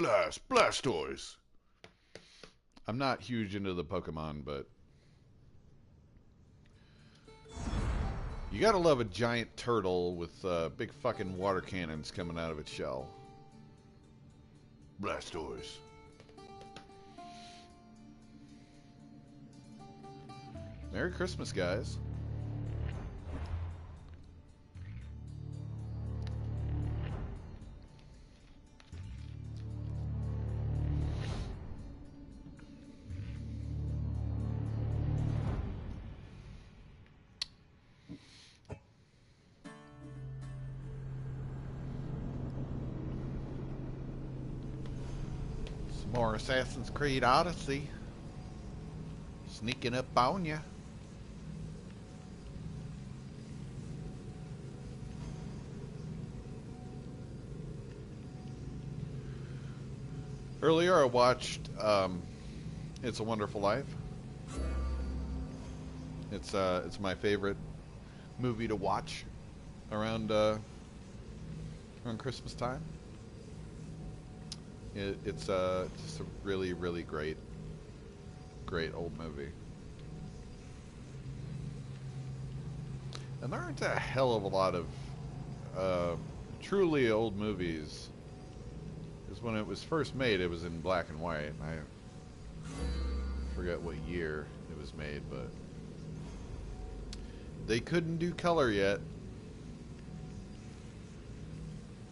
Blastoise. I'm not huge into the Pokemon, but you gotta love a giant turtle with big fucking water cannons coming out of its shell. Blastoise. Merry Christmas, guys. Some more Assassin's Creed Odyssey. Sneaking up on ya. Earlier I watched It's a Wonderful Life. It's my favorite movie to watch around Christmas time. It's just a really, really great old movie. And there aren't a hell of a lot of truly old movies. Because when it was first made, it was in black and white. I forget what year it was made, but they couldn't do color yet.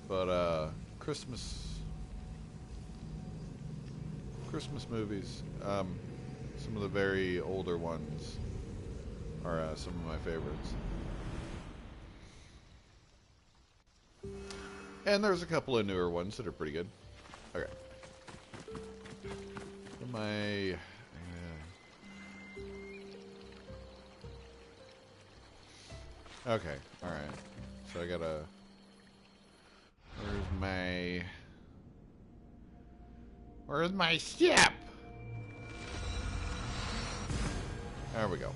But Christmas movies, some of the very older ones are some of my favorites. And there's a couple of newer ones that are pretty good. Okay. Okay, alright. So I gotta... Where's my ship? There we go.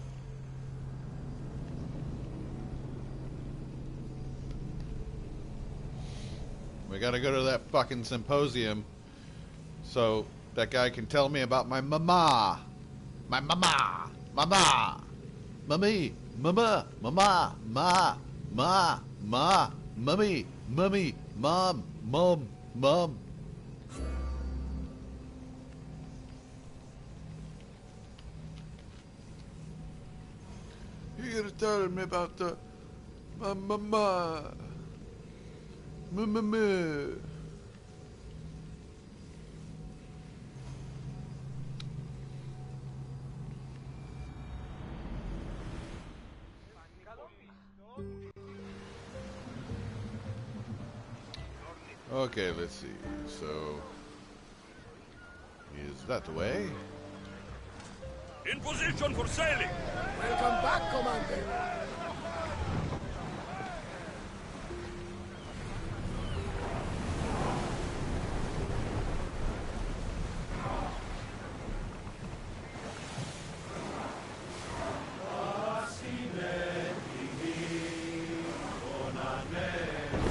We gotta go to that fucking symposium so that guy can tell me about my mama. My mama. Mama. Mummy. Mama. Mama. Mummy. Mummy. Mom. Mom. You gotta tell me about my mama. Mama. Okay, let's see. So, is that the way? In position for sailing! Welcome back, Commander!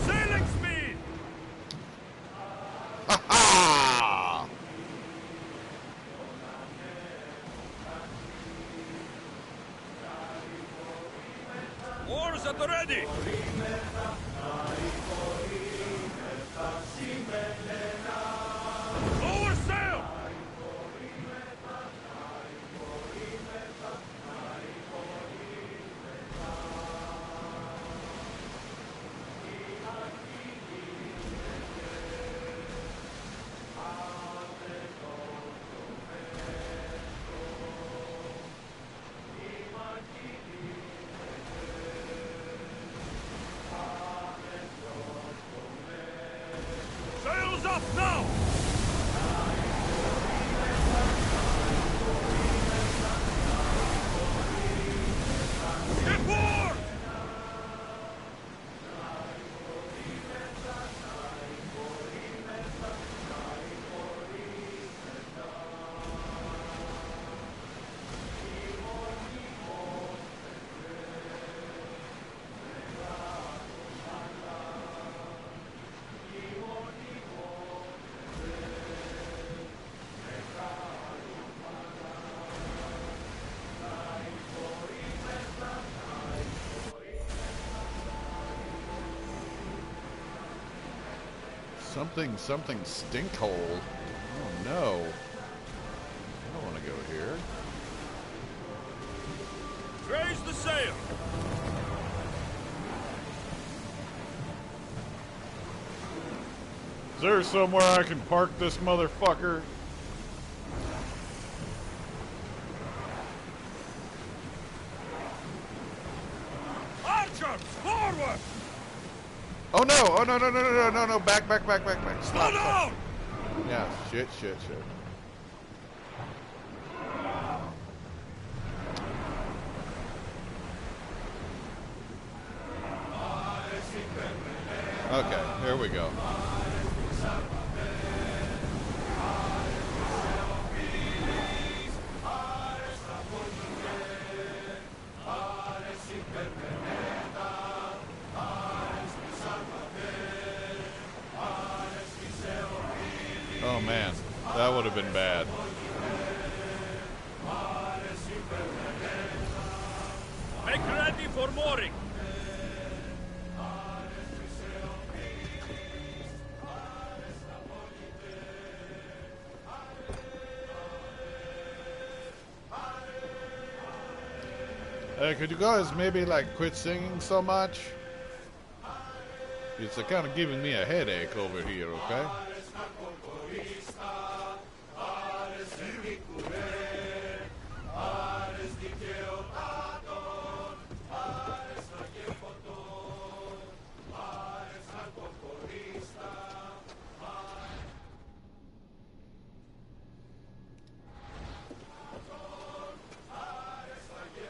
Sailing speed! Ha-ha! Oars at the ready! Lower sail! Sails up now! Get forward! Something stinkhole. Oh no. I don't want to go here. Raise the sail! Is there somewhere I can park this motherfucker? Archers, forward! Oh no! Oh no! No! Back! Stop! Slow down! Yeah, shit. Okay, here we go. Oh man, that would have been bad. Make ready for mooring! Hey, could you guys maybe like quit singing so much? It's kind of giving me a headache over here, okay?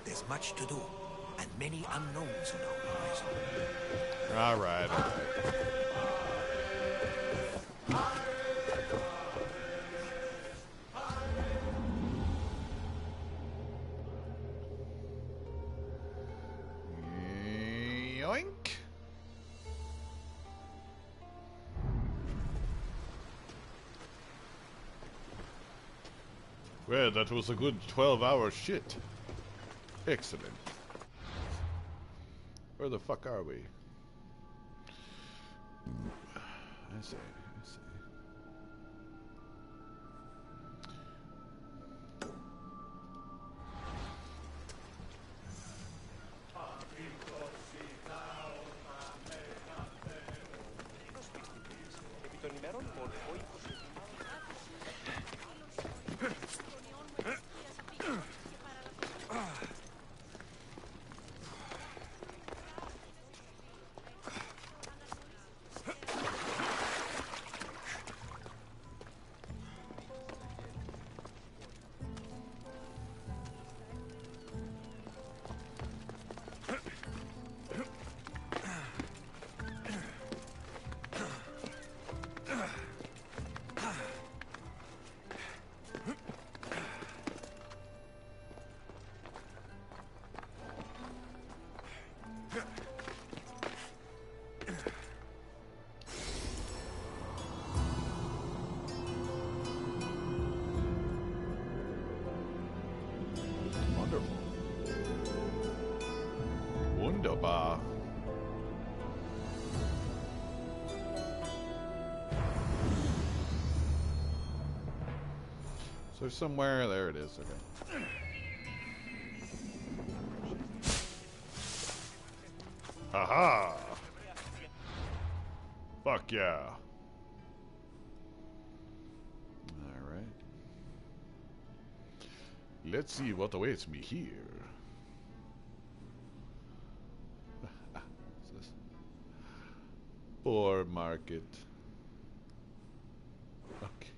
There's much to do, and many unknowns on our horizon. All right. Yoink. Well, that was a good 12-hour shit. Excellent. Where the fuck are we? I see. Wonderful. Wunderbar. So somewhere, there it is, okay. Aha! Fuck yeah. Alright. Let's see what awaits me here. What's this? Boar market. Okay.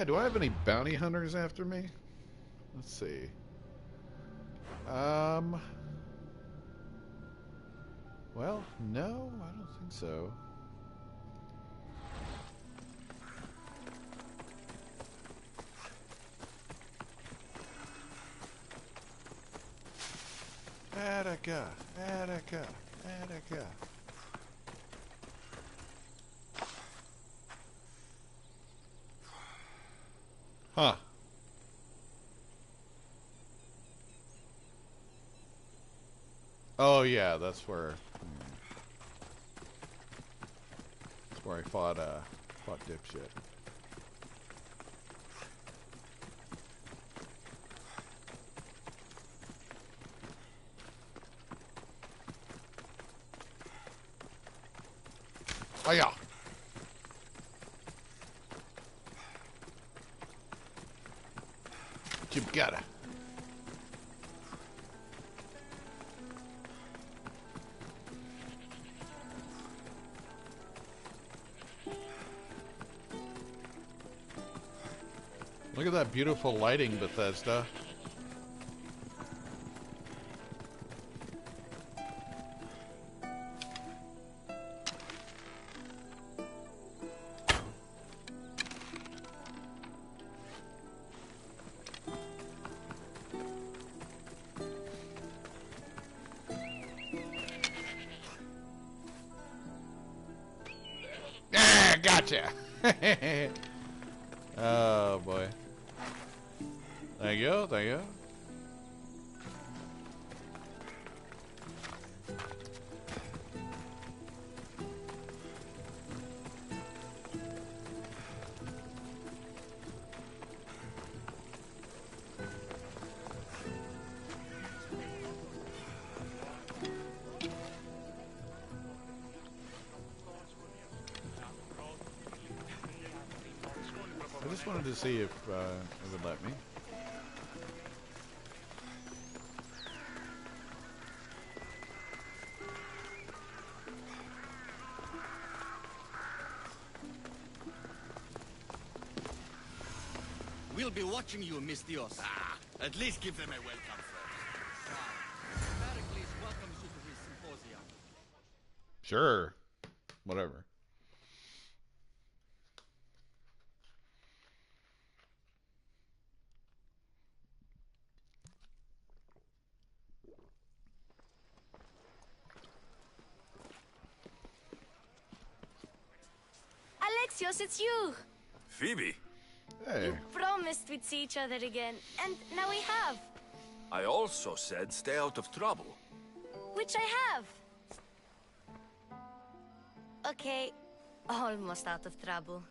do I have any bounty hunters after me? Let's see. Well, no, I don't think so. Attica, Attica, Attica. Huh. Oh yeah, that's where I fought dipshit. Oh yeah. You gotta. Look at that beautiful lighting, Bethesda. Ah, gotcha. Oh boy. Thank you, thank you. I just wanted to see if it would let me. We'll be watching you, Miss Dios. At least give them a welcome first. Pericles welcomes you to his symposium. Sure. Whatever. Alexios, it's you! Phoebe, Hey. You promised we'd see each other again, and now we have. I also said stay out of trouble. Which I have. Okay, almost out of trouble.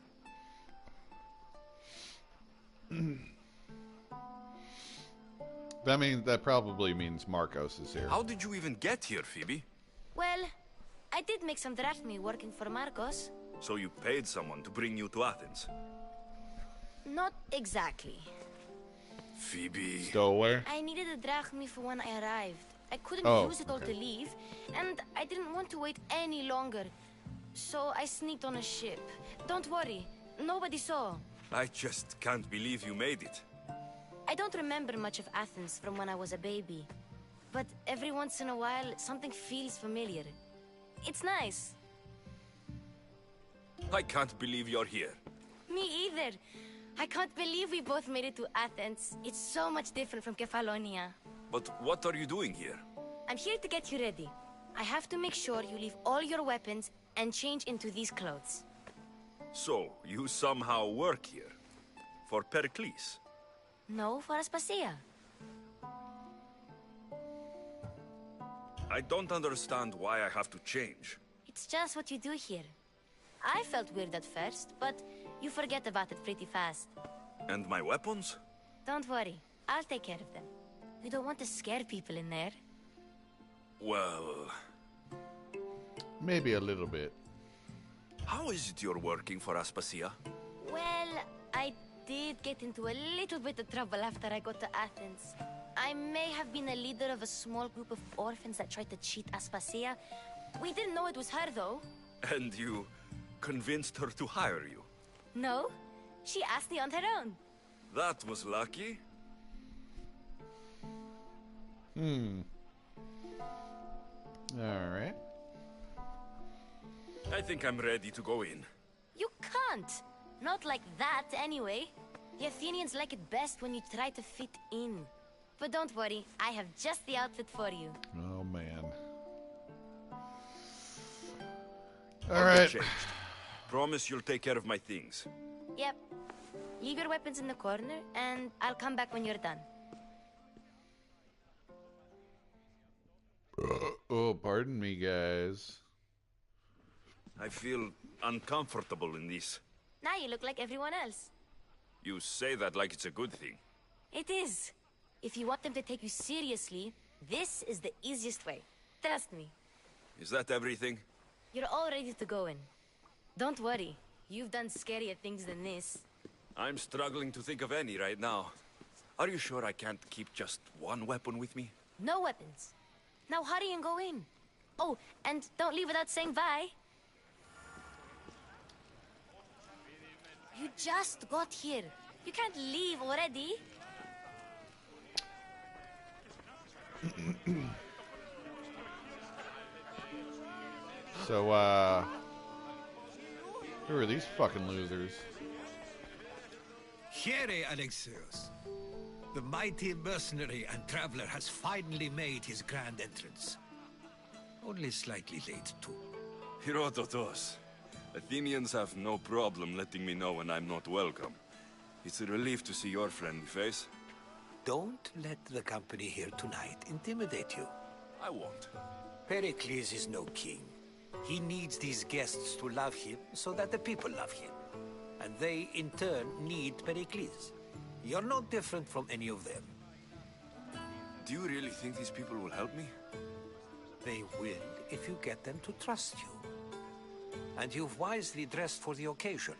That probably means Marcos is here. How did you even get here, Phoebe? Well, I did make some drachmi working for Marcos. So you paid someone to bring you to Athens? Not exactly. Phoebe... Stowaway? I needed a drachmi for when I arrived. I couldn't use it all to leave, and I didn't want to wait any longer. So I sneaked on a ship. Don't worry, nobody saw. I just can't believe you made it. I don't remember much of Athens from when I was a baby. But every once in a while, something feels familiar. It's nice. I can't believe you're here. Me either. I can't believe we both made it to Athens. It's so much different from Kefalonia. But what are you doing here? I'm here to get you ready. I have to make sure you leave all your weapons and change into these clothes. So, you somehow work here? For Pericles? No, for Aspasia. I don't understand why I have to change. It's just what you do here. I felt weird at first, but you forget about it pretty fast. And my weapons? Don't worry, I'll take care of them. You don't want to scare people in there. Well... Maybe a little bit. How is it you're working for Aspasia? Well, I did get into a little bit of trouble after I got to Athens. I may have been a leader of a small group of orphans that tried to cheat Aspasia. We didn't know it was her, though. And you convinced her to hire you? No, She asked me on her own. That was lucky. Alright. I think I'm ready to go in. You can't. Not like that, anyway. The Athenians like it best when you try to fit in. But don't worry, I have just the outfit for you. Oh, man. I'll get Alright. changed. Promise you'll take care of my things. Yep. Leave your weapons in the corner, and I'll come back when you're done. Oh, pardon me, guys. I feel uncomfortable in this. Now you look like everyone else. You say that like it's a good thing. It is. If you want them to take you seriously, this is the easiest way. Trust me. Is that everything? You're all ready to go in. Don't worry. You've done scarier things than this. I'm struggling to think of any right now. Are you sure I can't keep just one weapon with me? No weapons. Now hurry and go in. Oh, and don't leave without saying bye. You just got here. You can't leave already. So, who are these fucking losers? Here, Alexios. The mighty mercenary and traveler has finally made his grand entrance. Only slightly late, too. Herodotos. Athenians have no problem letting me know when I'm not welcome. It's a relief to see your friendly face. Don't let the company here tonight intimidate you. I won't. Pericles is no king. He needs these guests to love him so that the people love him. And they, in turn, need Pericles. You're no different from any of them. Do you really think these people will help me? They will if you get them to trust you. And you've wisely dressed for the occasion.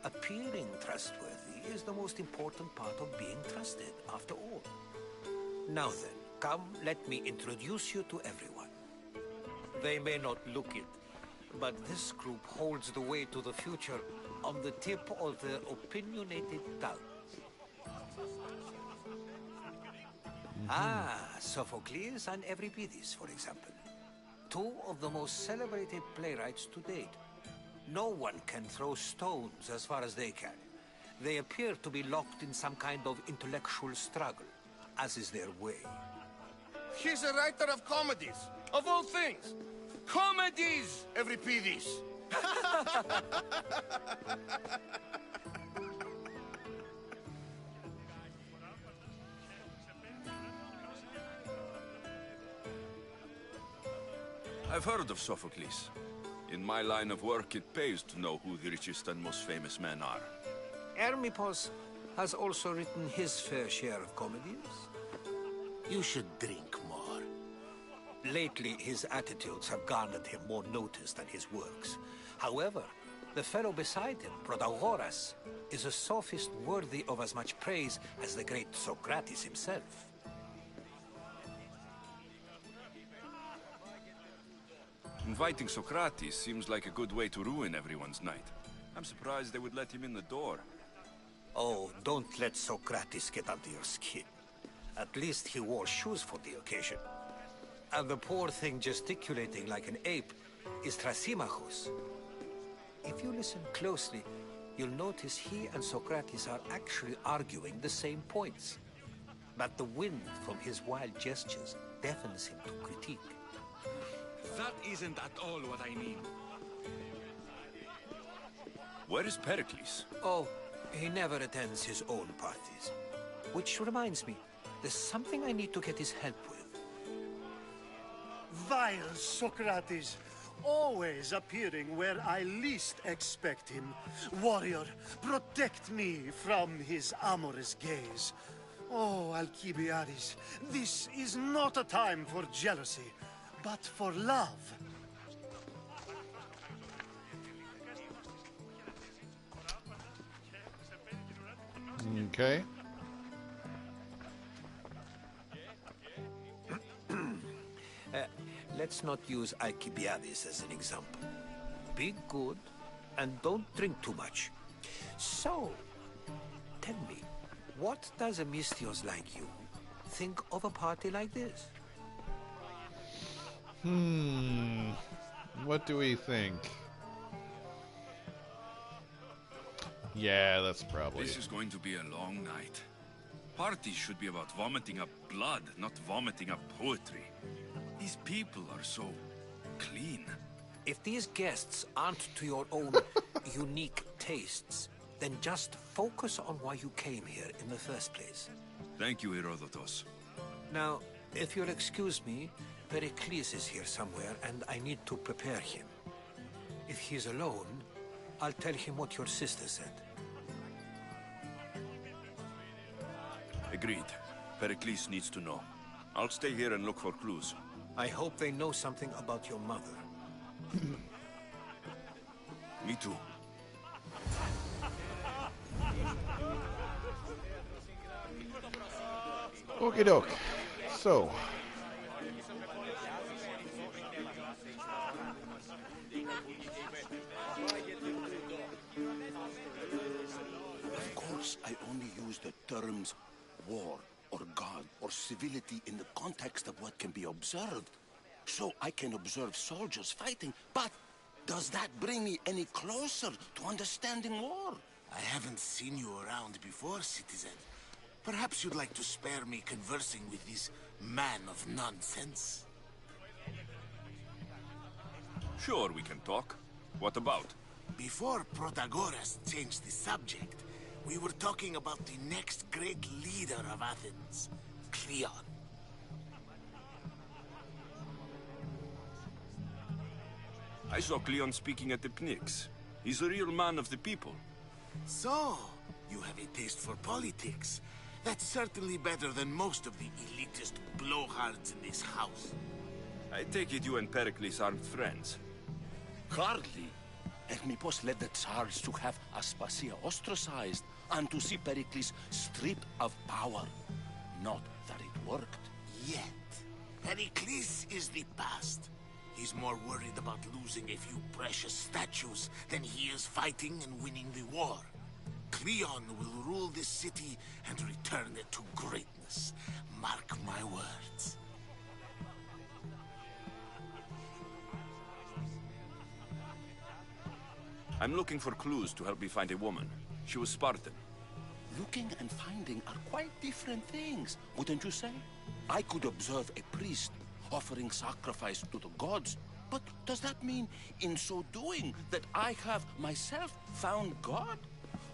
Appearing trustworthy is the most important part of being trusted, after all. Now then, come, let me introduce you to everyone. They may not look it, but this group holds the way to the future on the tip of their opinionated tongues. Ah, Sophocles and Euripides, for example. Two of the most celebrated playwrights to date. No one can throw stones as far as they can. They appear to be locked in some kind of intellectual struggle, as is their way. He's a writer of comedies, of all things. Comedies, Euripides. I've heard of Sophocles. In my line of work, it pays to know who the richest and most famous men are. Hermippos has also written his fair share of comedies. You should drink more. Lately, his attitudes have garnered him more notice than his works. However, the fellow beside him, Protagoras, is a sophist worthy of as much praise as the great Socrates himself. Inviting Socrates seems like a good way to ruin everyone's night. I'm surprised they would let him in the door. Oh, don't let Socrates get under your skin. At least he wore shoes for the occasion. And the poor thing gesticulating like an ape is Thrasymachus. If you listen closely, you'll notice he and Socrates are actually arguing the same points. But the wind from his wild gestures deafens him to critique. That isn't at all what I mean. Where is Pericles? Oh, he never attends his own parties. Which reminds me, there's something I need to get his help with. Vile Socrates, always appearing where I least expect him. Warrior, protect me from his amorous gaze. Oh, Alcibiades, this is not a time for jealousy, but for love. Okay. Let's not use Alcibiades as an example. Be good, and don't drink too much. So, tell me, what does a Mistios like you think of a party like this? What do we think? Yeah, that's probably This is going to be a long night. Parties should be about vomiting up blood, not vomiting up poetry. These people are so clean. If these guests aren't to your own unique tastes, then just focus on why you came here in the first place. Thank you, Herodotus. Now, if you'll excuse me, Pericles is here somewhere, and I need to prepare him. If he's alone, I'll tell him what your sister said. Agreed. Pericles needs to know. I'll stay here and look for clues. I hope they know something about your mother. Me too. Okie doke. So. Of course, I only use the terms war or God or civility in the context of what can be observed. So I can observe soldiers fighting, but does that bring me any closer to understanding war? I haven't seen you around before, citizen. Perhaps you'd like to spare me conversing with this man of nonsense? Sure, we can talk. What about? Before Protagoras changed the subject, we were talking about the next great leader of Athens, Cleon. I saw Cleon speaking at the Pnyx. He's a real man of the people. So, you have a taste for politics. That's certainly better than most of the elitist blowhards in this house. I take it you and Pericles aren't friends. Hardly. Hermippos led the Tsars to have Aspasia ostracized and to see Pericles stripped of power. Not that it worked. Yet, Pericles is the past. He's more worried about losing a few precious statues than he is fighting and winning the war. Cleon will rule this city and return it to greatness. Mark my words. I'm looking for clues to help me find a woman. She was Spartan. Looking and finding are quite different things, wouldn't you say? I could observe a priest offering sacrifice to the gods, but does that mean, in so doing, that I have myself found God?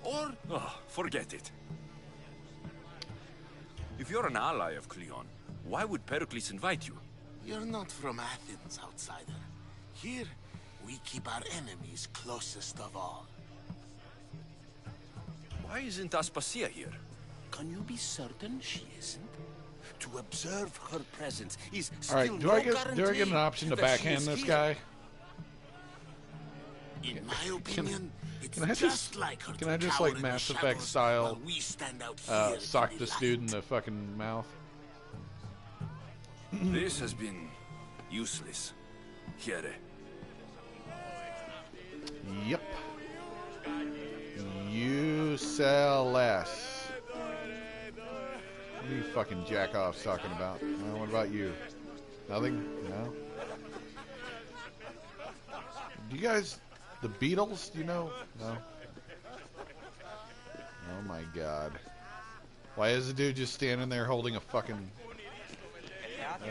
Or... Oh, forget it. If you're an ally of Cleon, why would Pericles invite you? You're not from Athens, outsider. Here, we keep our enemies closest of all. Why isn't Aspasia here? Can you be certain she isn't? To observe her presence is still Alright, do I get an option to backhand this guy? In my opinion, it's can I just like her can I to just cower like in the Mass Effect shadows style while we stand out here sock in the this dude in light. the fucking mouth? This has been useless. Here. Yep. You sell less. What are you fucking jack-offs talking about? What about you? Nothing? No? Do you guys... The Beatles? Do you know? No? Oh my god. Why is the dude just standing there holding a fucking...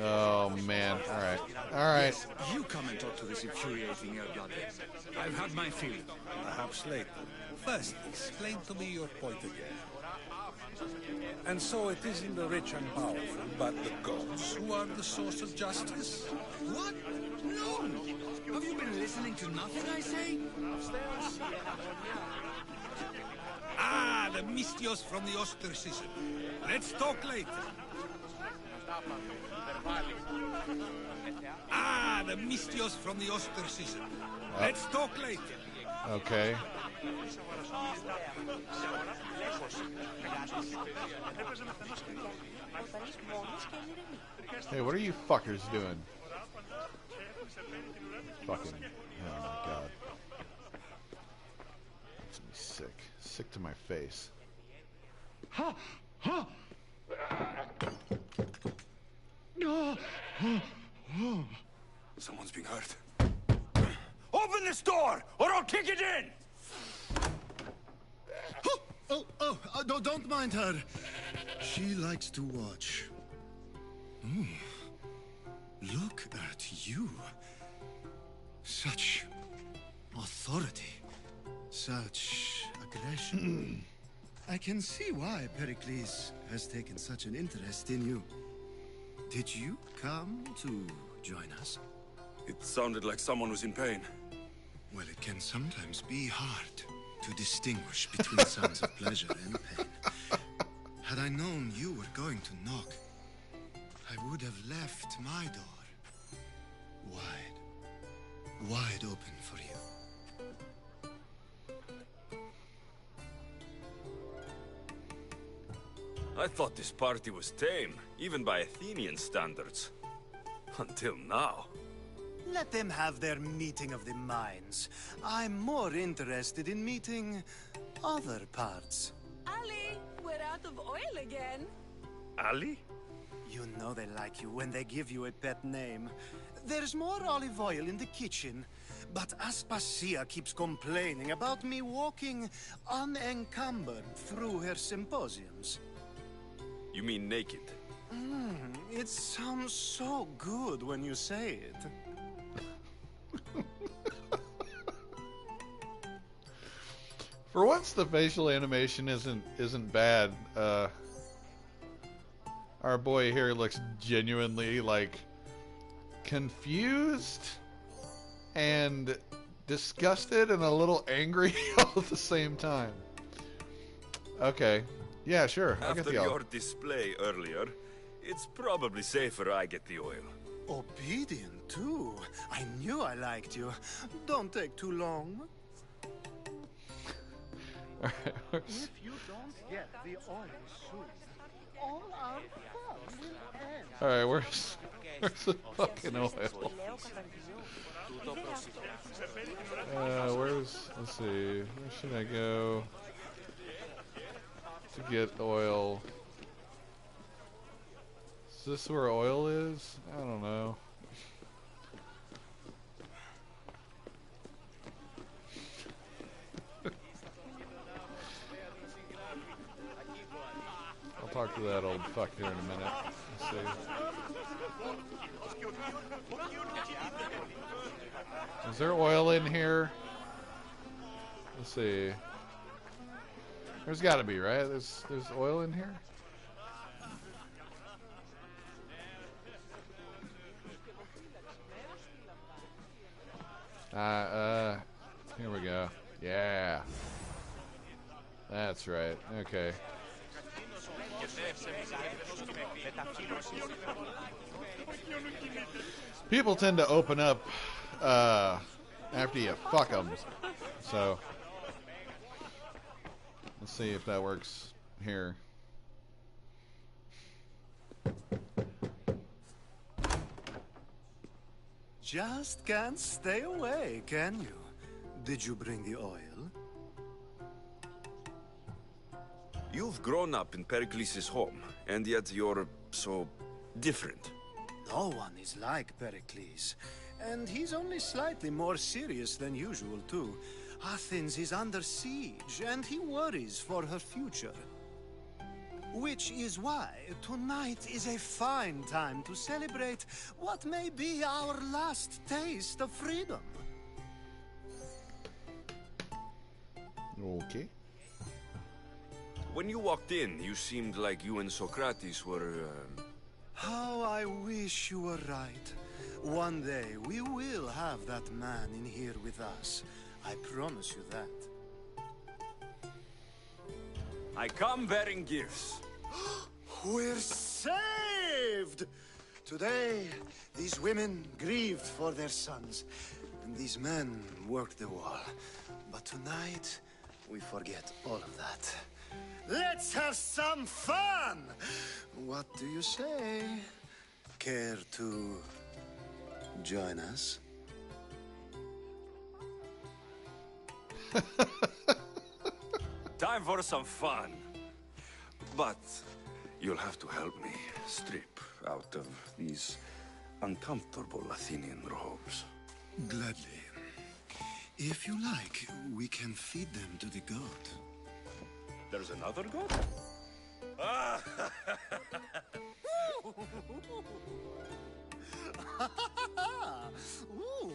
Oh man. Alright. Alright. Yes, you come and talk to this infuriating air-blooded. I've had my fill. Perhaps later. First, explain to me your point again. And so it isn't the rich and powerful, but the gods who are the source of justice? What? No! Have you been listening to nothing I say? Ah, the Mistios from the ostracism. Let's talk later. Ah, the Mistios from the ostracism. Let's talk later. Okay. Hey, what are you fuckers doing? Fucking... Oh my god. Makes me sick. sick to my face. Ha! Ha! Someone's being hurt. Open this door, or I'll kick it in! Don't mind her. She likes to watch. Look at you. Such authority. Such aggression. I can see why Pericles has taken such an interest in you. Did you come to join us? It sounded like someone was in pain. Well, it can sometimes be hard to distinguish between signs of pleasure and pain. Had I known you were going to knock, I would have left my door wide open for you. I thought this party was tame, even by Athenian standards. Until now. Let them have their meeting of the minds. I'm more interested in meeting other parts. Ali, we're out of oil again. Ali? You know they like you when they give you a pet name. There's more olive oil in the kitchen, but Aspasia keeps complaining about me walking unencumbered through her symposiums. You mean naked? It sounds so good when you say it. For once, the facial animation isn't bad. Our boy here looks genuinely like confused and disgusted and a little angry all at the same time. Okay, yeah, sure. I'll get After the oil. your display earlier, it's probably safer I get the oil. Obedient, too. I knew I liked you. Don't take too long. If you don't get the oil soon, all our fun will end. Alright, where's the fucking oil? Let's see, where should I go to get oil? Is this where oil is? I don't know. I'll talk to that old fuck here in a minute. Let's see. Is there oil in here? Let's see. There's got to be, right? There's oil in here. Here we go. Yeah. That's right. Okay. People tend to open up after you fuck them. So let's see if that works here. Just can't stay away, can you? Did you bring the oil? You've grown up in Pericles' home, and yet you're so different. No one is like Pericles. And he's only slightly more serious than usual, too. Athens is under siege, and he worries for her future. Which is why tonight is a fine time to celebrate what may be our last taste of freedom. Okay. When you walked in, you seemed like you and Socrates were... How I wish you were right. One day we will have that man in here with us. I promise you that. I come bearing gifts. We're saved! Today, these women grieved for their sons, and these men worked the wall. But tonight, we forget all of that. Let's have some fun! What do you say? Care to join us? Time for some fun. But you'll have to help me strip out of these uncomfortable Athenian robes. Gladly. If you like, we can feed them to the goat. There's another god? Ooh.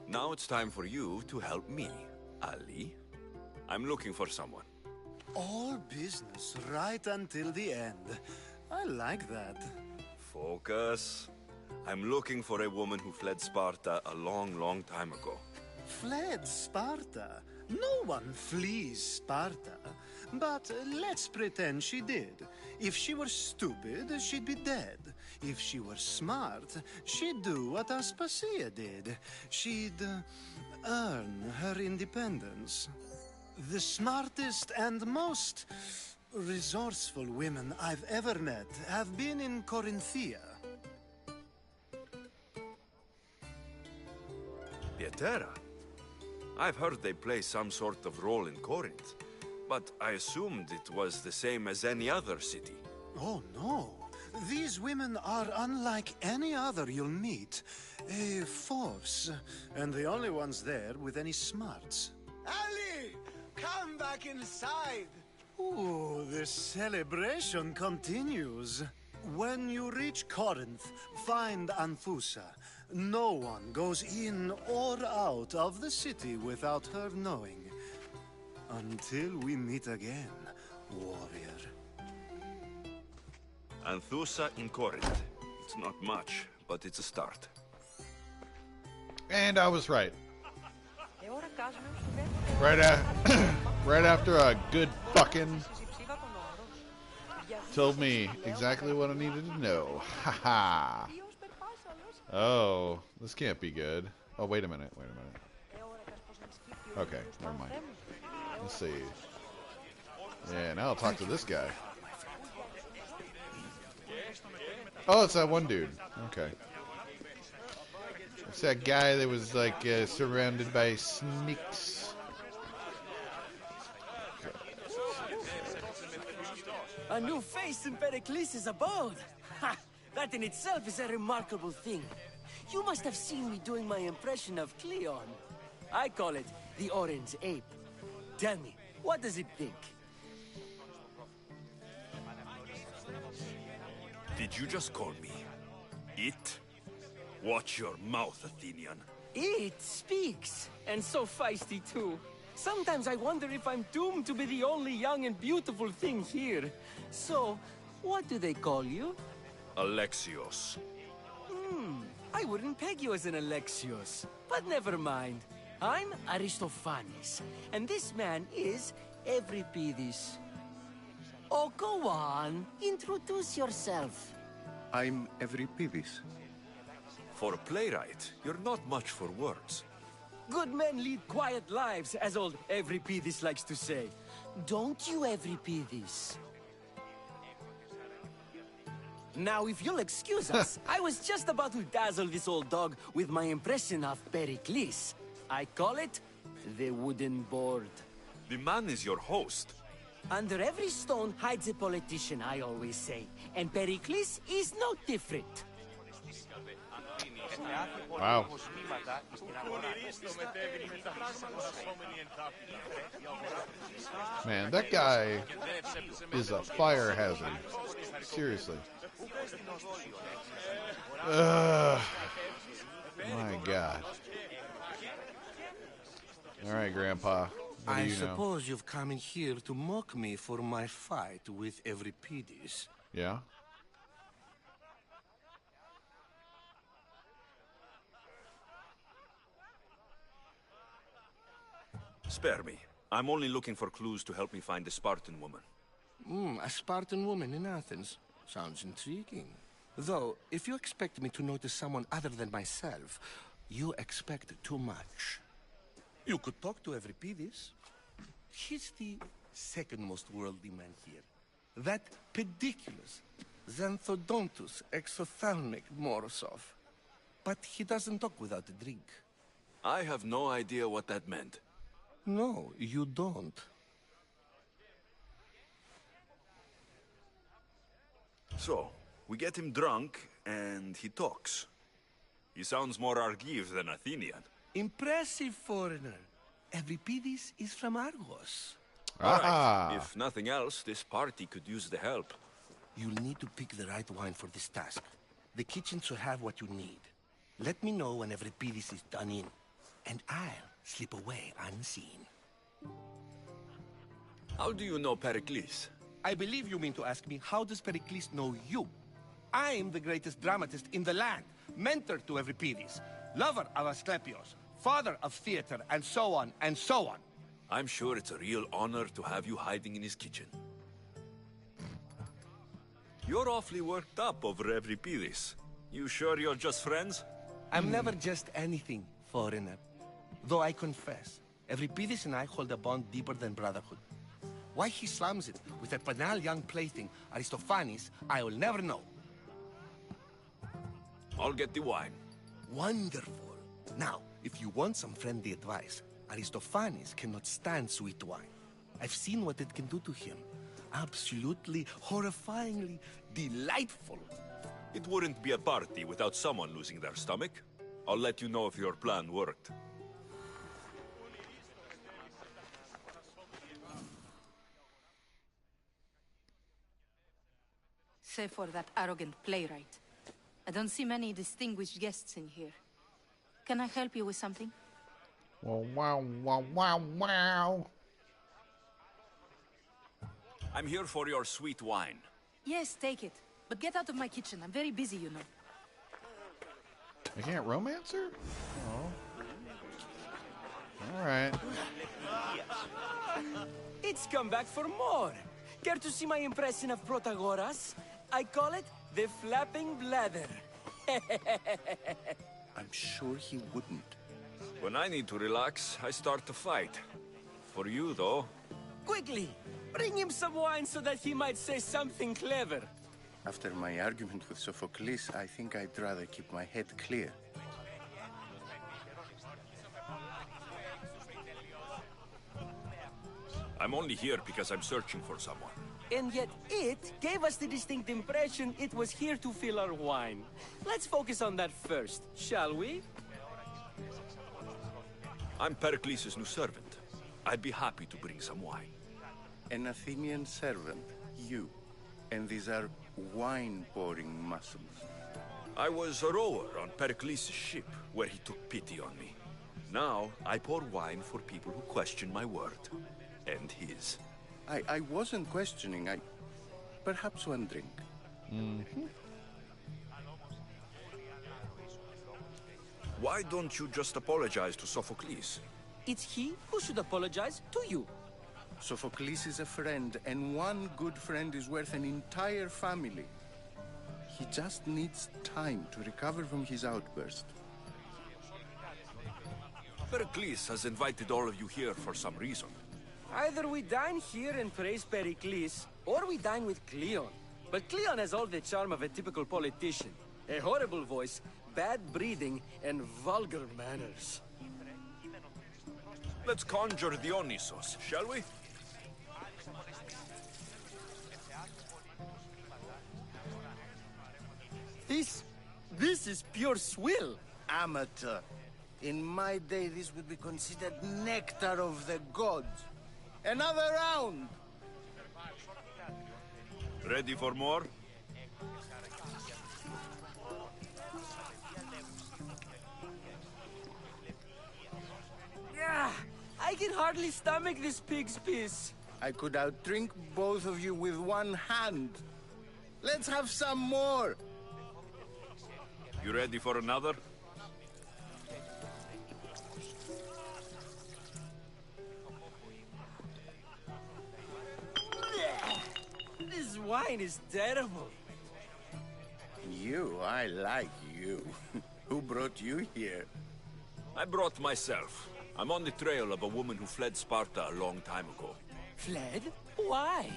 Now it's time for you to help me, Ali. I'm looking for someone. All business right until the end. I like that. Focus. I'm looking for a woman who fled Sparta a long, long time ago. Fled Sparta? No one flees Sparta. But let's pretend she did. If she were stupid, she'd be dead. If she were smart, she'd do what Aspasia did. She'd earn her independence. The smartest and most resourceful women I've ever met have been in Corinthia. Pietera? I've heard they play some sort of role in Corinth, but I assumed it was the same as any other city. Oh, no. These women are unlike any other you'll meet. A force, and the only ones there with any smarts. Ali! Come back inside! Ooh, the celebration continues. When you reach Corinth, find Anthusa. No one goes in or out of the city without her knowing. Until we meet again, warrior. Anthusa in Corinth. It's not much, but it's a start. And I was right. Right after a good fucking told me exactly what I needed to know. Haha. Oh, this can't be good. Oh, wait a minute. Okay, never mind. Let's see. Yeah, now I'll talk to this guy. Oh, it's that one dude. Okay. It's that guy that was like surrounded by snakes. A new face in Pericles' abode! Ha! That in itself is a remarkable thing. You must have seen me doing my impression of Cleon. I call it the Orange Ape. Tell me, what does it think? Did you just call me it? Watch your mouth, Athenian. It speaks, and so feisty too. Sometimes I wonder if I'm doomed to be the only young and beautiful thing here. So, what do they call you? Alexios. I wouldn't peg you as an Alexios, but never mind. I'm Aristophanes, and this man is Euripides. Oh, go on. Introduce yourself. I'm Euripides. For a playwright, you're not much for words. Good men lead quiet lives, as old Euripides likes to say. Don't you, Euripides? Now, if you'll excuse us, I was just about to dazzle this old dog with my impression of Pericles. I call it the wooden board. The man is your host. Under every stone hides a politician, I always say. And Pericles is no different. Wow. Man, that guy is a fire hazard. Seriously. My God. All right, Grandpa. What do I you know? suppose you've come in here to mock me for my fight with Euripides. Yeah? Spare me. I'm only looking for clues to help me find a Spartan woman. A Spartan woman in Athens. Sounds intriguing. Though, if you expect me to notice someone other than myself, you expect too much. You could talk to Euripides. He's the second most worldly man here. That pediculous, Xanthodontus exophthalmic Morosov. But he doesn't talk without a drink. I have no idea what that meant. No, you don't. So, we get him drunk, and he talks. He sounds more Argiv than Athenian. Impressive, foreigner. Euripides is from Argos. All right. If nothing else, this party could use the help. You'll need to pick the right wine for this task. The kitchen should have what you need. Let me know when Euripides is done in, and I'll slip away unseen. How do you know Pericles? I believe you mean to ask me, how does Pericles know you? I'm the greatest dramatist in the land, mentor to Euripides, lover of Asclepios, father of theater, and so on, and so on. I'm sure it's a real honor to have you hiding in his kitchen. You're awfully worked up over Euripides. You sure you're just friends? I'm never just anything, foreigner. Though I confess, Euripides and I hold a bond deeper than brotherhood. Why he slams it with a banal young plaything, Aristophanes, I will never know. I'll get the wine. Wonderful. Now, if you want some friendly advice, Aristophanes cannot stand sweet wine. I've seen what it can do to him. Absolutely, horrifyingly delightful. It wouldn't be a party without someone losing their stomach. I'll let you know if your plan worked. Save for that arrogant playwright. I don't see many distinguished guests in here. Can I help you with something? Wow, wow, wow, wow, wow. I'm here for your sweet wine. Yes, take it. But get out of my kitchen. I'm very busy, you know. I can't romance her? Oh. Alright. It's come back for more. Care to see my impression of Protagoras? I call it the flapping bladder. I'm sure he wouldn't. When I need to relax, I start to fight. For you, though. Quickly, bring him some wine so that he might say something clever. After my argument with Sophocles, I think I'd rather keep my head clear. I'm only here because I'm searching for someone. And yet it gave us the distinct impression it was here to fill our wine. Let's focus on that first, shall we? I'm Pericles' new servant. I'd be happy to bring some wine. An Athenian servant, you. And these are wine-pouring muscles. I was a rower on Pericles' ship, where he took pity on me. Now, I pour wine for people who question my word. And his. I wasn't questioning, perhaps one drink. Mm-hmm. Why don't you just apologize to Sophocles? It's he who should apologize to you. Sophocles is a friend, and one good friend is worth an entire family. He just needs time to recover from his outburst. Pericles has invited all of you here for some reason. Either we dine here and praise Pericles, or we dine with Cleon. But Cleon has all the charm of a typical politician. A horrible voice, bad breeding, and vulgar manners. Let's conjure Dionysos, shall we? This is pure swill. Amateur. In my day, this would be considered nectar of the gods. Another round! Ready for more? Yeah, I can hardly stomach this pig's piss. I could outdrink both of you with one hand. Let's have some more! You ready for another? This wine is terrible. You, I like you. Who brought you here? I brought myself. I'm on the trail of a woman who fled Sparta a long time ago. Fled? Why?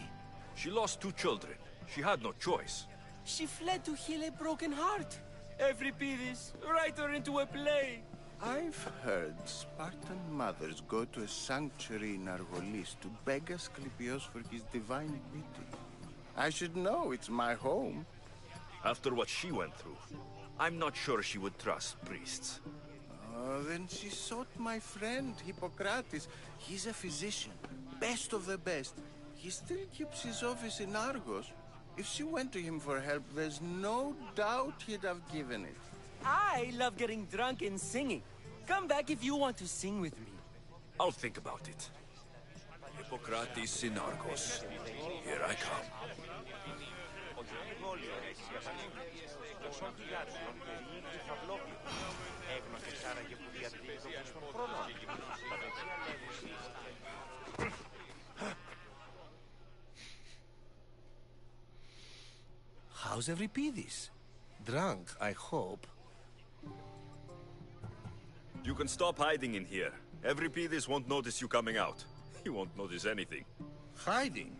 She lost 2 children. She had no choice. She fled to heal a broken heart. Euripides, write her into a play. I've heard Spartan mothers go to a sanctuary in Argolis to beg Asclepios for his divine beauty. I should know, it's my home. After what she went through, I'm not sure she would trust priests. Oh, then she sought my friend, Hippocrates. He's a physician, best of the best. He still keeps his office in Argos. If she went to him for help, there's no doubt he'd have given it. I love getting drunk and singing. Come back if you want to sing with me. I'll think about it. Hippocrates in Argos. Here I come. How's Euripides? Drunk, I hope. You can stop hiding in here. Euripides won't notice you coming out. He won't notice anything. Hiding?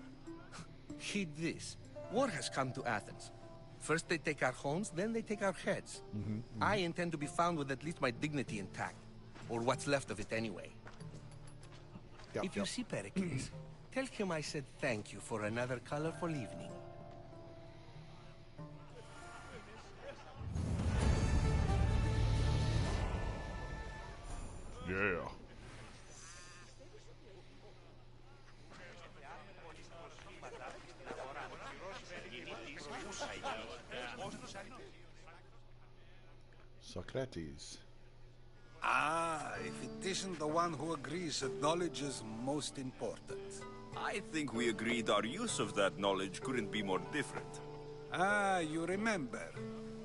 Heed this. War has come to Athens. First they take our homes, then they take our heads. I intend to be found with at least my dignity intact. Or what's left of it anyway. If you see Pericles, tell him I said thank you for another colorful evening. Yeah. Socrates. Ah, if it isn't the one who agrees that knowledge is most important. I think we agreed our use of that knowledge couldn't be more different. Ah, you remember.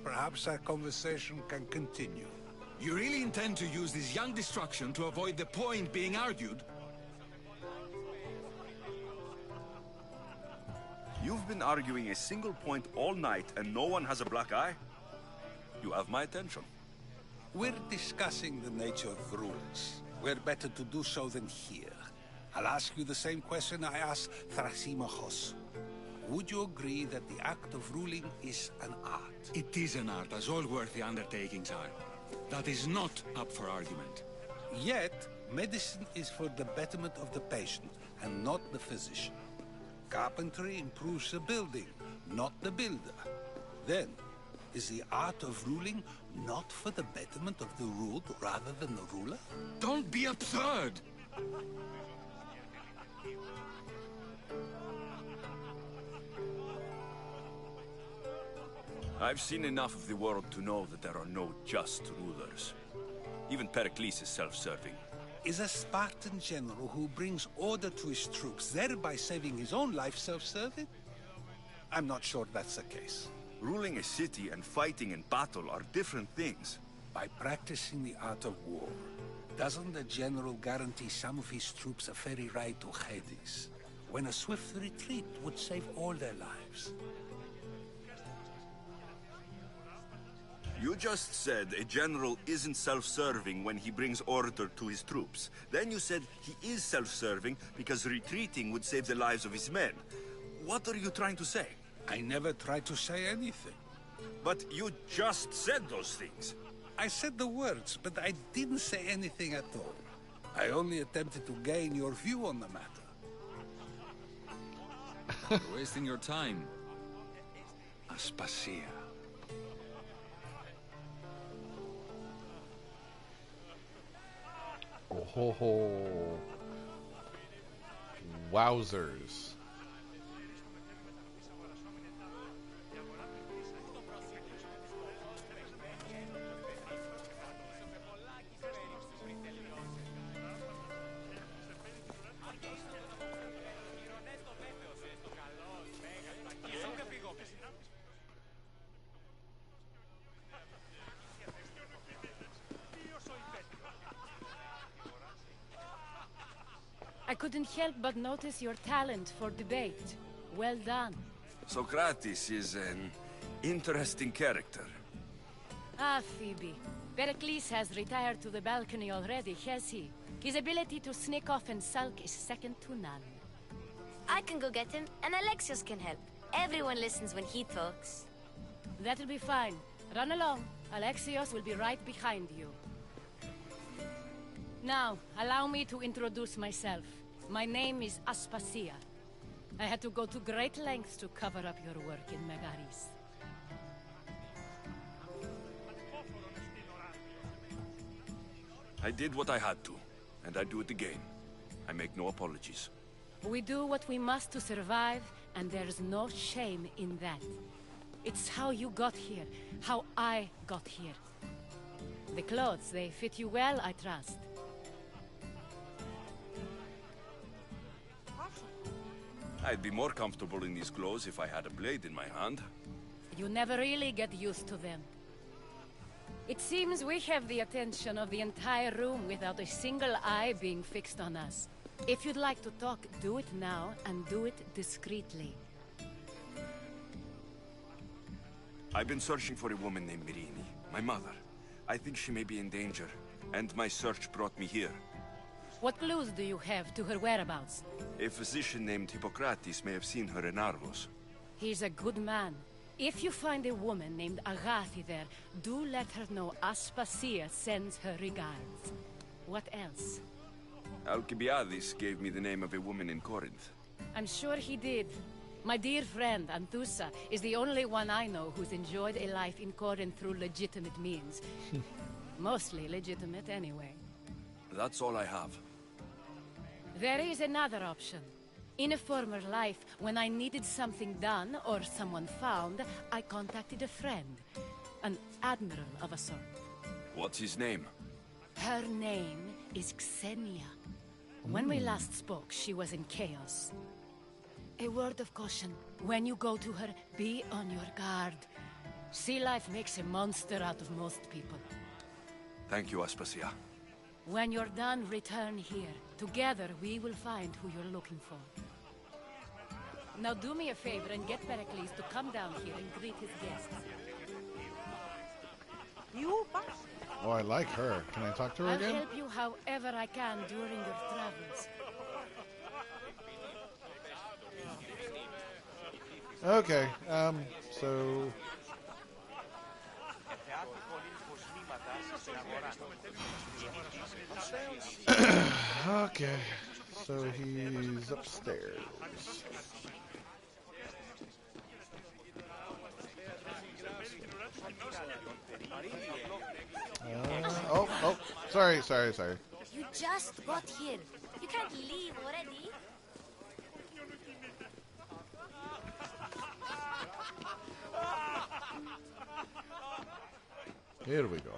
Perhaps our conversation can continue. You really intend to use this young destruction to avoid the point being argued? You've been arguing a single point all night and no one has a black eye? You have my attention. We're discussing the nature of rules. Where better to do so than here? I'll ask you the same question I asked Thrasymachos. Would you agree that the act of ruling is an art? It is an art, as all worthy undertakings are. That is not up for argument. Yet, medicine is for the betterment of the patient, and not the physician. Carpentry improves the building, not the builder. Then, is the art of ruling not for the betterment of the ruled rather than the ruler? Don't be absurd! I've seen enough of the world to know that there are no just rulers. Even Pericles is self-serving. Is a Spartan general who brings order to his troops, thereby saving his own life, self-serving? I'm not sure that's the case. Ruling a city and fighting in battle are different things. By practicing the art of war, doesn't the general guarantee some of his troops a ferry ride to Hades, when a swift retreat would save all their lives? You just said a general isn't self-serving when he brings order to his troops. Then you said he is self-serving because retreating would save the lives of his men. What are you trying to say? I never tried to say anything. But you just said those things. I said the words, but I didn't say anything at all. I only attempted to gain your view on the matter. You're wasting your time. Aspasia. Oh ho ho. Wowzers. I couldn't help but notice your talent for debate. Well done. Socrates is an interesting character. Ah, Phoebe. Pericles has retired to the balcony already, has he? His ability to sneak off and sulk is second to none. I can go get him, and Alexios can help. Everyone listens when he talks. That'll be fine. Run along. Alexios will be right behind you. Now, allow me to introduce myself. My name is Aspasia. I had to go to great lengths to cover up your work in Megaris. I did what I had to, and I do it again. I make no apologies. We do what we must to survive, and there's no shame in that. It's how you got here, how I got here. The clothes, they fit you well, I trust. I'd be more comfortable in these clothes if I had a blade in my hand. You never really get used to them. It seems we have the attention of the entire room without a single eye being fixed on us. If you'd like to talk, do it now, and do it discreetly. I've been searching for a woman named Mirini, my mother. I think she may be in danger, and my search brought me here. What clues do you have to her whereabouts? A physician named Hippocrates may have seen her in Argos. He's a good man. If you find a woman named Agathi there, do let her know Aspasia sends her regards. What else? Alcibiades gave me the name of a woman in Corinth. I'm sure he did. My dear friend, Anthusa, is the only one I know who's enjoyed a life in Corinth through legitimate means. Mostly legitimate, anyway. That's all I have. There is another option. In a former life, when I needed something done or someone found, I contacted a friend. An admiral of a sort. What's his name? Her name is Xenia. When we last spoke, she was in chaos. A word of caution. When you go to her, be on your guard. Sea life makes a monster out of most people. Thank you, Aspasia. When you're done, return here. Together, we will find who you're looking for. Now do me a favor and get Pericles to come down here and greet his guests. Oh, I like her. Can I talk to her I'll again? help you however I can during your travels. Okay, so... okay, so he's upstairs. Oh, sorry. You just got here. You can't leave already. Here we go.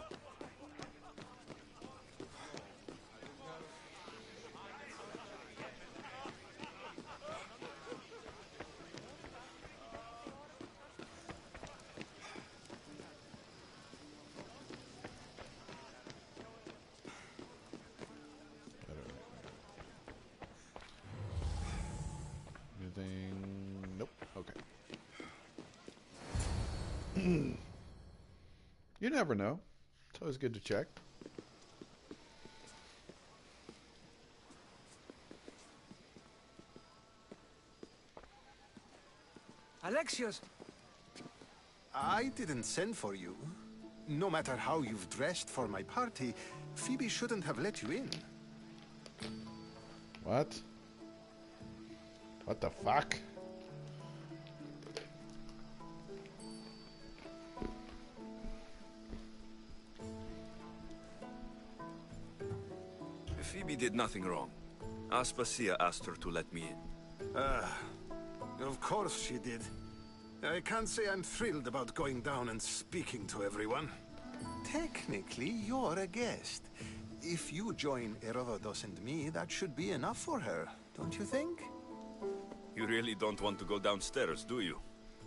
Anything? Nope. Okay. You never know. It's always good to check. Alexios! I didn't send for you. No matter how you've dressed for my party, Phoebe shouldn't have let you in. What? What the fuck? Phoebe did nothing wrong. Aspasia asked her to let me in. Of course she did. I can't say I'm thrilled about going down and speaking to everyone. Technically, you're a guest. If you join Herodotus and me, that should be enough for her, don't you think? You really don't want to go downstairs, do you?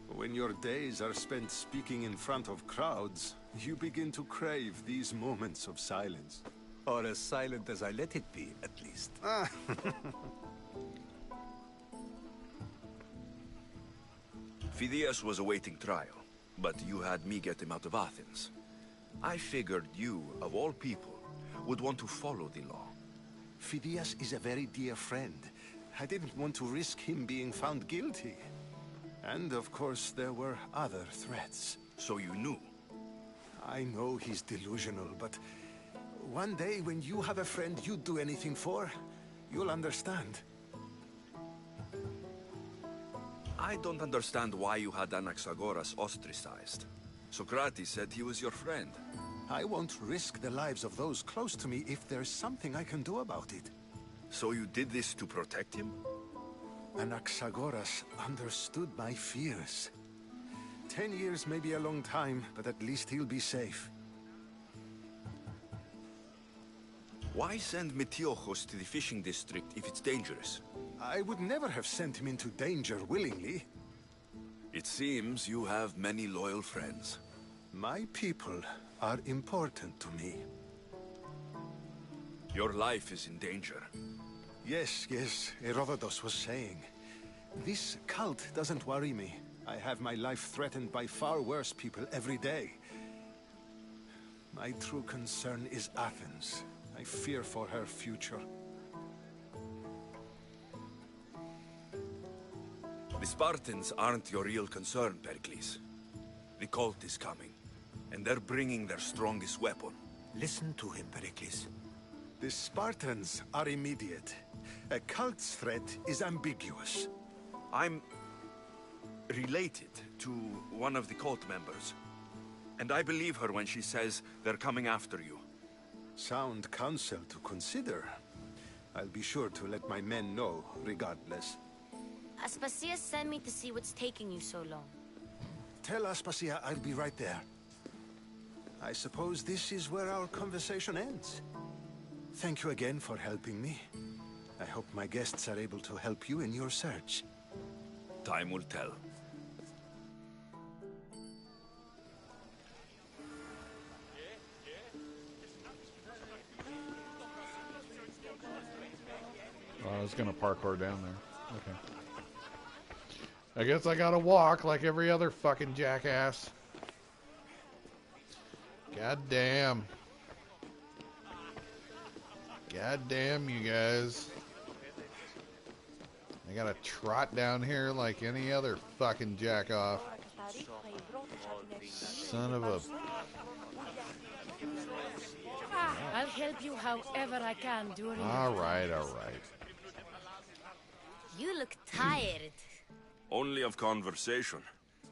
When your days are spent speaking in front of crowds, you begin to crave these moments of silence. Or as silent as I let it be, at least. Phidias was awaiting trial, but you had me get him out of Athens. I figured you, of all people, would want to follow the law. Phidias is a very dear friend. I didn't want to risk him being found guilty. And of course, there were other threats. So you knew? I know he's delusional, but one day when you have a friend you'd do anything for, you'll understand. I don't understand why you had Anaxagoras ostracized. Socrates said he was your friend. I won't risk the lives of those close to me if there's something I can do about it. So you did this to protect him? Anaxagoras understood my fears. 10 years may be a long time, but at least he'll be safe. Why send Metiochos to the fishing district if it's dangerous? I would never have sent him into danger willingly. It seems you have many loyal friends. My people are important to me. Your life is in danger. Yes, Herodotus was saying. This cult doesn't worry me. I have my life threatened by far worse people every day. My true concern is Athens. I fear for her future. The Spartans aren't your real concern, Pericles. The cult is coming, and they're bringing their strongest weapon. Listen to him, Pericles. The Spartans are immediate. A cult's threat is ambiguous. I'm related to one of the cult members, and I believe her when she says they're coming after you. Sound counsel to consider. I'll be sure to let my men know, regardless. Aspasia sent me to see what's taking you so long. Tell Aspasia I'll be right there. I suppose this is where our conversation ends. Thank you again for helping me. I hope my guests are able to help you in your search. Time will tell. Oh, I was gonna parkour down there. Okay. I guess I gotta walk like every other fucking jackass. God damn. God damn you guys. I gotta trot down here like any other fucking jack-off. Son of a... I'll help you however I can during... Alright. You look tired. Only of conversation.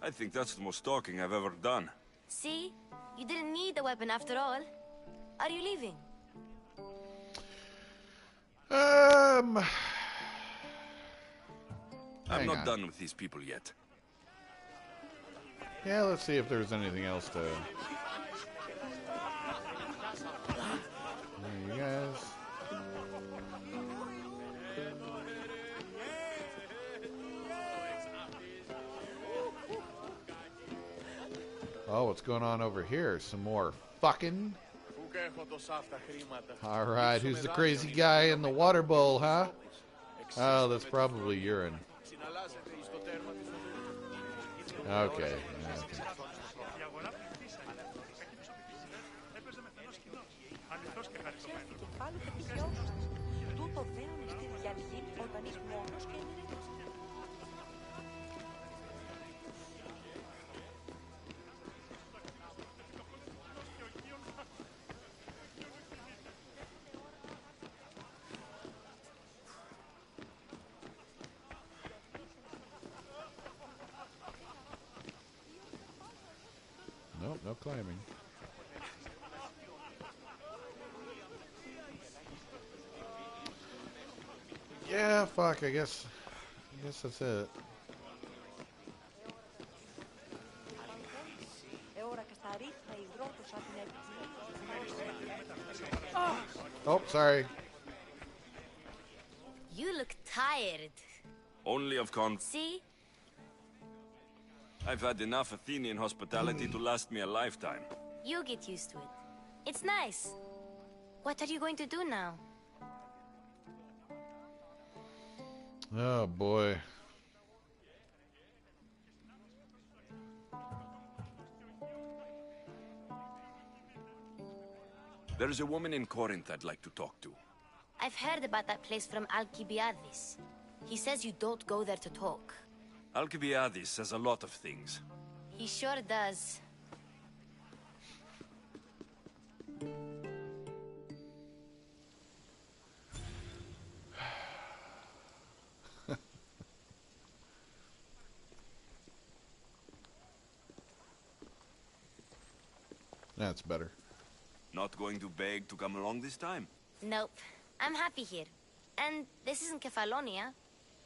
I think that's the most talking I've ever done. See? You didn't need the weapon after all. Are you leaving? I'm not done with these people yet. Yeah, let's see if there's anything else to... There you guys. Oh, what's going on over here? Some more fucking... Alright, who's the crazy guy in the water bowl, huh? Oh, that's probably urine. Okay. Nope, no climbing. Yeah, fuck, I guess that's it. Oh, sorry. You look tired. Only of See? I've had enough Athenian hospitality to last me a lifetime. You get used to it. It's nice. What are you going to do now? Oh, boy. There's a woman in Corinth I'd like to talk to. I've heard about that place from Alcibiades. He says you don't go there to talk. Alcibiades says a lot of things. He sure does. That's better. Not going to beg to come along this time? Nope. I'm happy here. And this isn't Kefalonia.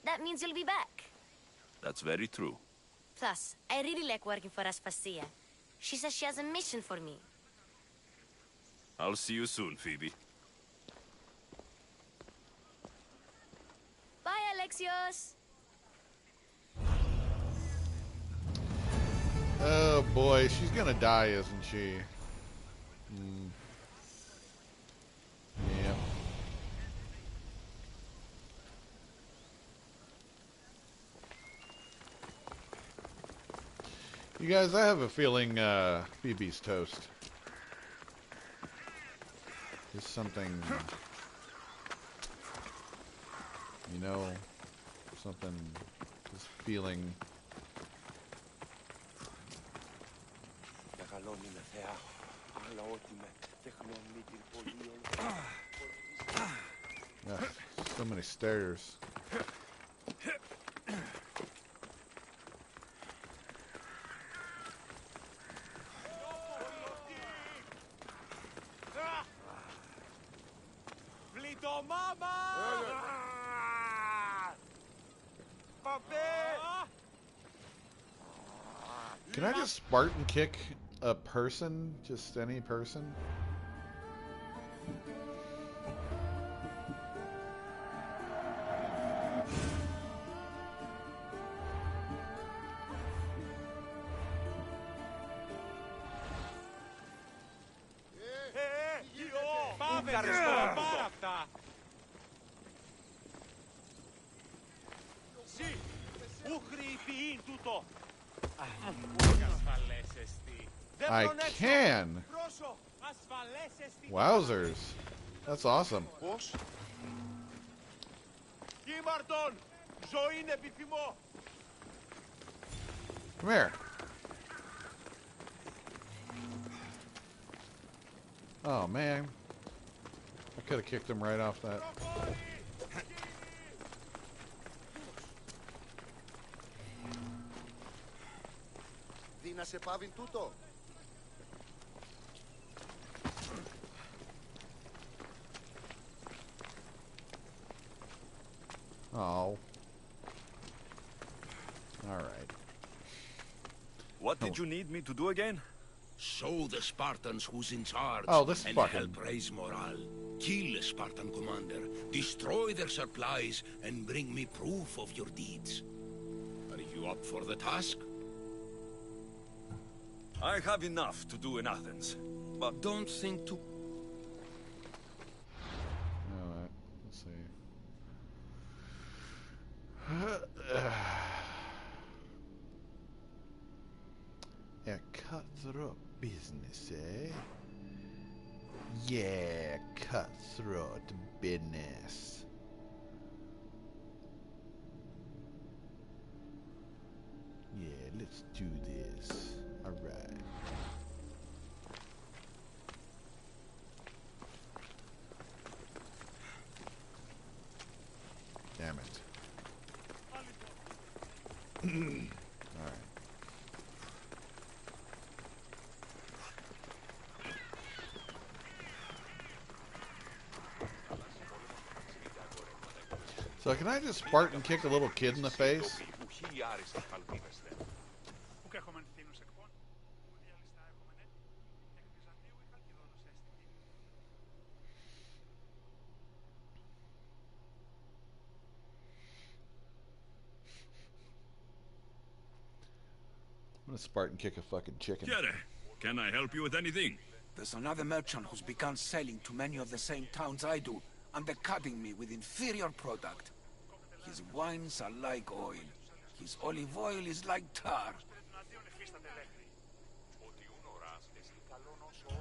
That means you'll be back. That's very true. Plus, I really like working for Aspasia. She says she has a mission for me. I'll see you soon, Phoebe. Bye, Alexios! Oh boy, she's gonna die, isn't she? Yeah. You guys, I have a feeling Phoebe's toast. Just something, you know, something, just feeling. Ugh, so many stairs. Can I just Spartan kick a person? Just any person? I can. Wowzers. That's awesome. Come here. Oh man. I could have kicked him right off that. Oh. Alright. What did you need me to do again? Show the Spartans who's in charge. Oh, this and fucking... help raise morale. Kill a Spartan commander, destroy their supplies, and bring me proof of your deeds. Are you up for the task? I have enough to do in Athens, but don't think to... Alright, let's see. A cutthroat business, eh? Yeah, cutthroat business. Yeah, let's do this. Alright. Damn it. Alright. So can I just Spartan kick a little kid in the face? I'm gonna Spartan kick a fucking chicken. Jere, can I help you with anything? There's another merchant who's begun selling to many of the same towns I do, undercutting me with inferior product. His wines are like oil. His olive oil is like tar.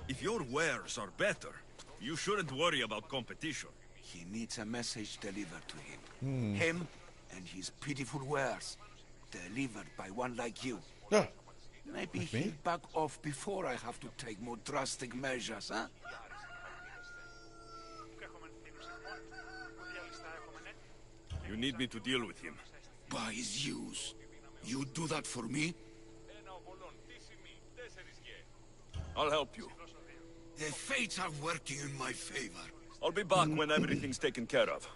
If your wares are better, you shouldn't worry about competition. He needs a message delivered to him. Him and his pitiful wares, delivered by one like you. Yeah. Maybe he'll back off before I have to take more drastic measures, huh? You need me to deal with him. By his use. You do that for me? I'll help you. The fates are working in my favor. I'll be back when everything's taken care of.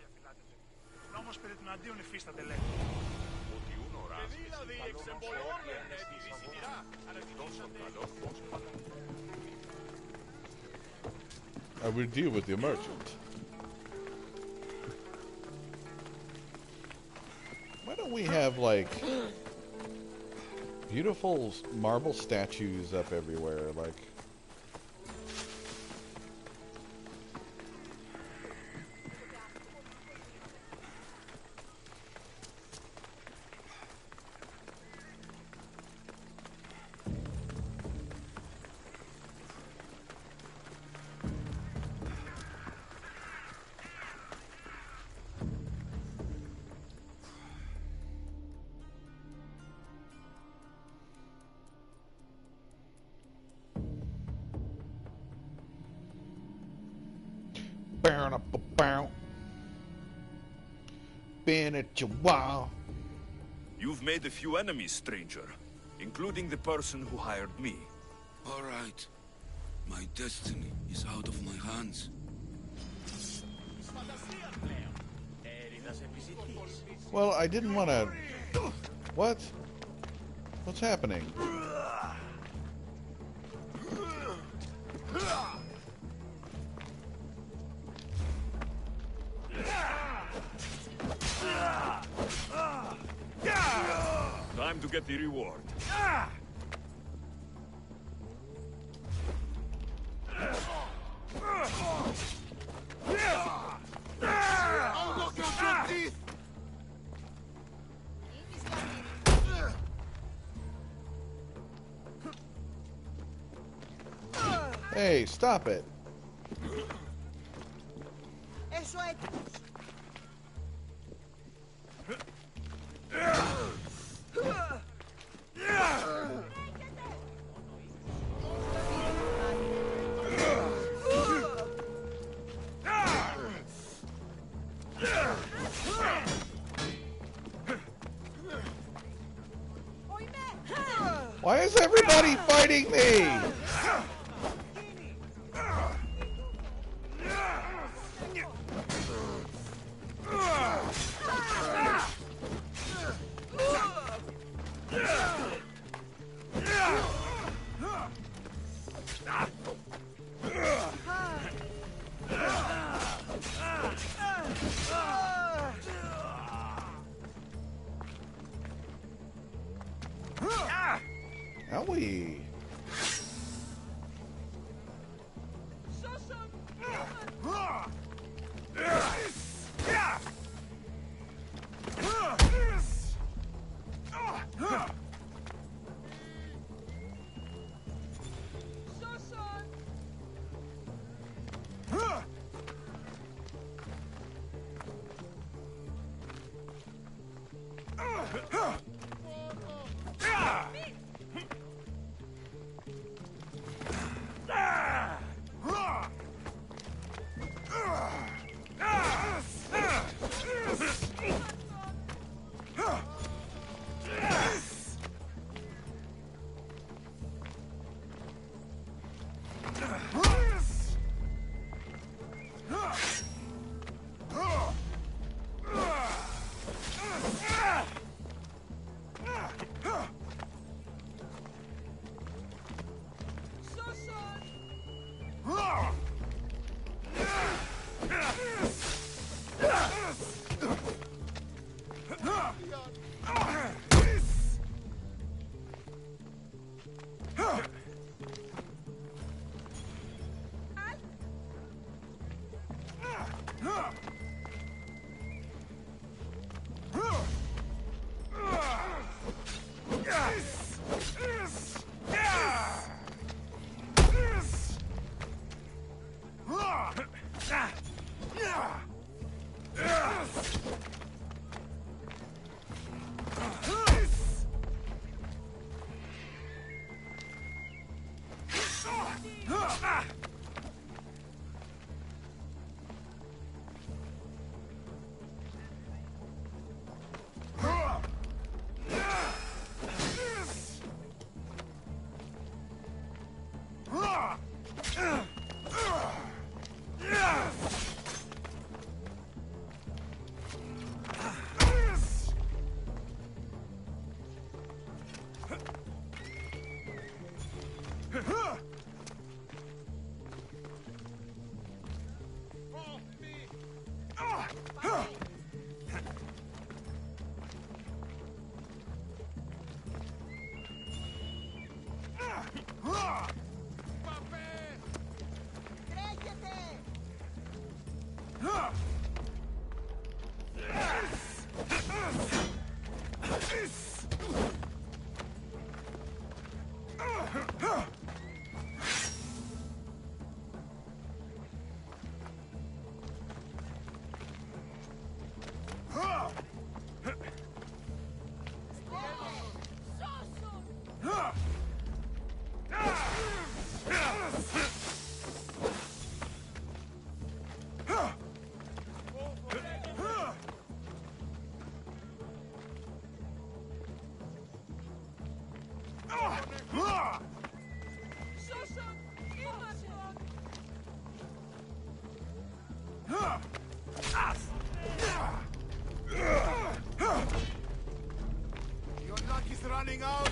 I will deal with the merchant. Why don't we have, like, beautiful marble statues up everywhere, like... Been at your wow. You've made a few enemies, stranger, including the person who hired me. All right. My destiny is out of my hands. Well, I didn't want to... What? What's happening? Time to get the reward. I'll knock out your teeth! Hey, stop it. Eso es. Why is everybody fighting me? Owie. Your luck is running out.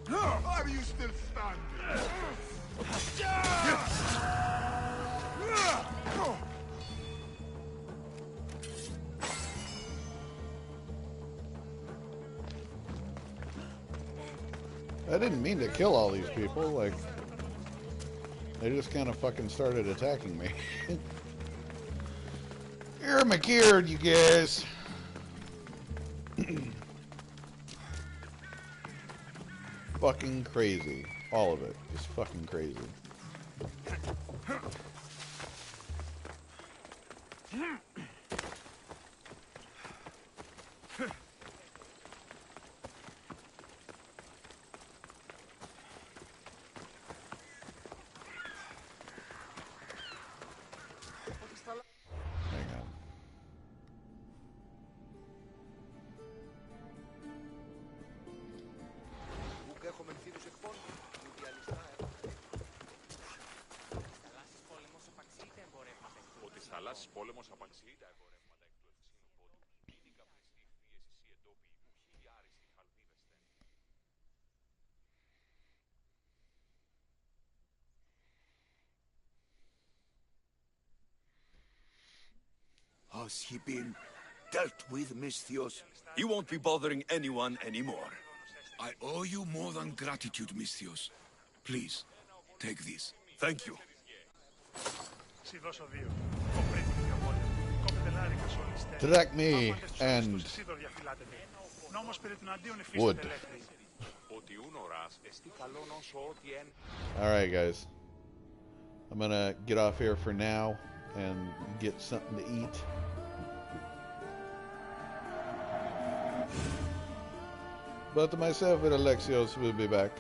Are you still standing? I didn't mean to kill all these people, like, they just kind of fucking started attacking me. You're McGeared, you guys. Fucking crazy. All of it. Just fucking crazy. Hang on. Has he been dealt with, Misthios? He won't be bothering anyone anymore. I owe you more than gratitude, Misthios. Please, take this. Thank you. Direct me and wood. Alright, guys. I'm gonna get off here for now and get something to eat. But myself and Alexios will be back.